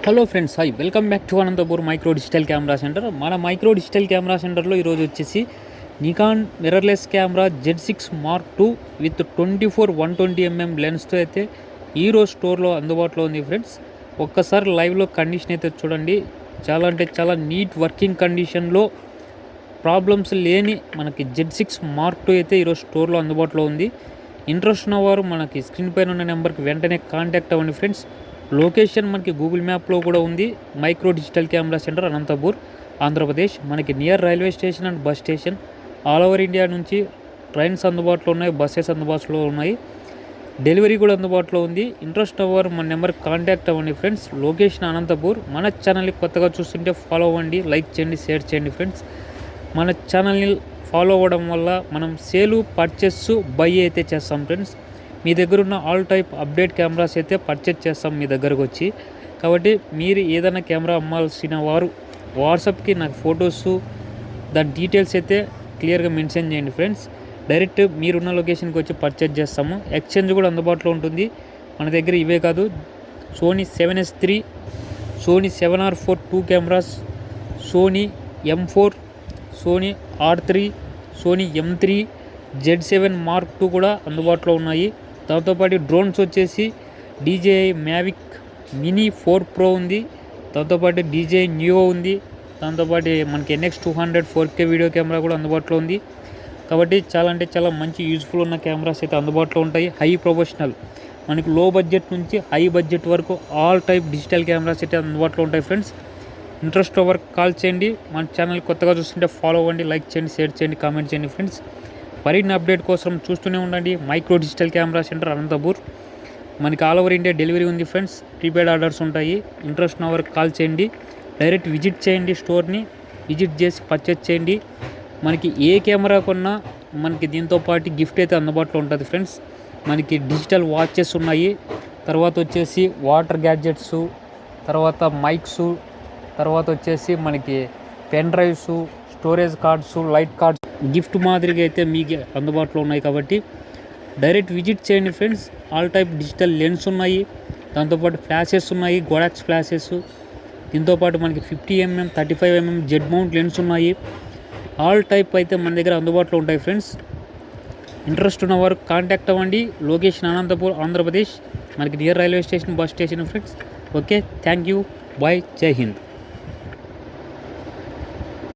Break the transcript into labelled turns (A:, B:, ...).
A: Hello friends, hi, welcome back to Anantapur micro digital camera centre. మన micro digital camera సెంటర్లో ఈరోజు వచ్చేసి Nikon mirrorless camera Z6 Mark II with 24-120mm లెన్స్తో అయితే ఈరోజు స్టోర్లో అందుబాటులో ఉంది ఫ్రెండ్స్. ఒక్కసారి లైవ్లో కండిషన్ అయితే చూడండి. చాలా అంటే చాలా నీట్ వర్కింగ్ కండిషన్లో ప్రాబ్లమ్స్ లేని మనకి Z6 Mark II అయితే ఈరోజు స్టోర్లో అందుబాటులో ఉంది. ఇంట్రెస్ట్ ఉన్నవారు మనకి స్క్రీన్ పైన ఉన్న నెంబర్కి వెంటనే కాంటాక్ట్ అవ్వండి ఫ్రెండ్స్. లొకేషన్ మనకి గూగుల్ మ్యాప్లో కూడా ఉంది. Micro digital camera centre, Anantapur, Andhra Pradesh. మనకి near railway station and bus station. All over India నుంచి ట్రైన్స్ అందుబాటులో ఉన్నాయి, బస్సెస్ అందుబాటులో ఉన్నాయి, డెలివరీ కూడా అందుబాటులో ఉంది. ఇంట్రెస్ట్ అవ్వరు మన నెంబర్కి కాంటాక్ట్ అవ్వండి ఫ్రెండ్స్. లొకేషన్ అనంతపూర్. మన ఛానల్ని కొత్తగా చూస్తుంటే ఫాలో అవ్వండి, లైక్ చేయండి, షేర్ చేయండి ఫ్రెండ్స్. మన ఛానల్ని ఫాలో అవ్వడం వల్ల మనం సేలు, పర్చేస్, బై అయితే చేస్తాం ఫ్రెండ్స్. మీ దగ్గర ఉన్న ఆల్ టైప్ అప్డేట్ కెమెరాస్ అయితే పర్చేజ్ చేస్తాం మీ దగ్గరకు వచ్చి. కాబట్టి మీరు ఏదైనా కెమెరా అమ్మాల్సిన వారు వాట్సాప్కి నాకు ఫొటోస్, దాని డీటెయిల్స్ అయితే క్లియర్గా మెన్షన్ చేయండి ఫ్రెండ్స్. డైరెక్ట్ మీరున్న లొకేషన్కి వచ్చి పర్చేజ్ చేస్తాము. ఎక్స్చేంజ్ కూడా అందుబాటులో ఉంటుంది మన దగ్గర. ఇవే కాదు, Sony 7S3, Sony 7R4 2 cameras, Sony M4, Sony R3, Sony M3, Z7 Mark II కూడా అందుబాటులో ఉన్నాయి. దాంతోపాటు డ్రోన్స్ వచ్చేసి DJI Mavic Mini 4 Pro ఉంది. దాంతోపాటు DJI Neo ఉంది. దాంతోపాటు మనకి NX200 4K వీడియో కెమెరా కూడా అందుబాటులో ఉంది. కాబట్టి చాలా అంటే చాలా మంచి యూజ్ఫుల్ ఉన్న కెమెరాస్ అయితే అందుబాటులో ఉంటాయి. హై ప్రొఫెషనల్, మనకి లో బడ్జెట్ నుంచి హై బడ్జెట్ వరకు ఆల్ టైప్ డిజిటల్ కెమెరాస్ అయితే అందుబాటులో ఉంటాయి ఫ్రెండ్స్. ఇంట్రెస్ట్ వర్క్ కాల్ చేయండి. మన ఛానల్ కొత్తగా చూస్తుంటే ఫాలో అవ్వండి, లైక్ చేయండి, షేర్ చేయండి, కామెంట్ చేయండి ఫ్రెండ్స్. మరిన్ని అప్డేట్ కోసం చూస్తూనే ఉండండి micro digital camera centre, Anantapur. మనకి ఆల్ ఓవర్ ఇండియా డెలివరీ ఉంది ఫ్రెండ్స్. ప్రీపెయిడ్ ఆర్డర్స్ ఉంటాయి. ఇంట్రెస్ట్ ఉన్న వరకు కాల్ చేయండి, డైరెక్ట్ విజిట్ చేయండి, స్టోర్ని విజిట్ చేసి పర్చేజ్ చేయండి. మనకి ఏ కెమెరా కొన్నా మనకి దీంతో పాటు గిఫ్ట్ అయితే అందుబాటులో ఉంటుంది ఫ్రెండ్స్. మనకి డిజిటల్ వాచెస్ ఉన్నాయి, తర్వాత వచ్చేసి వాటర్ గ్యాడ్జెట్స్, తర్వాత మైక్స్, తర్వాత వచ్చేసి మనకి pen drives, storage cards, light cards gift మాదిరిగా అయితే మీకు అందుబాటులో ఉన్నాయి. కాబట్టి డైరెక్ట్ విజిట్ చేయండి friends. All type digital lens ఉన్నాయి, దాంతోపాటు ఫ్లాషెస్ ఉన్నాయి, గోడాక్స్ ఫ్లాషెస్. దీంతోపాటు మనకి 50mm 35mm Z mount lens ఉన్నాయి. ఆల్ టైప్ అయితే మన దగ్గర అందుబాటులో ఉంటాయి ఫ్రెండ్స్. ఇంట్రెస్ట్ ఉన్నవారు కాంటాక్ట్ అవ్వండి. లొకేషన్ అనంతపూర్, ఆంధ్రప్రదేశ్. మనకి near railway station, bus station friends. Okay, thank you, bye, జై హింద్.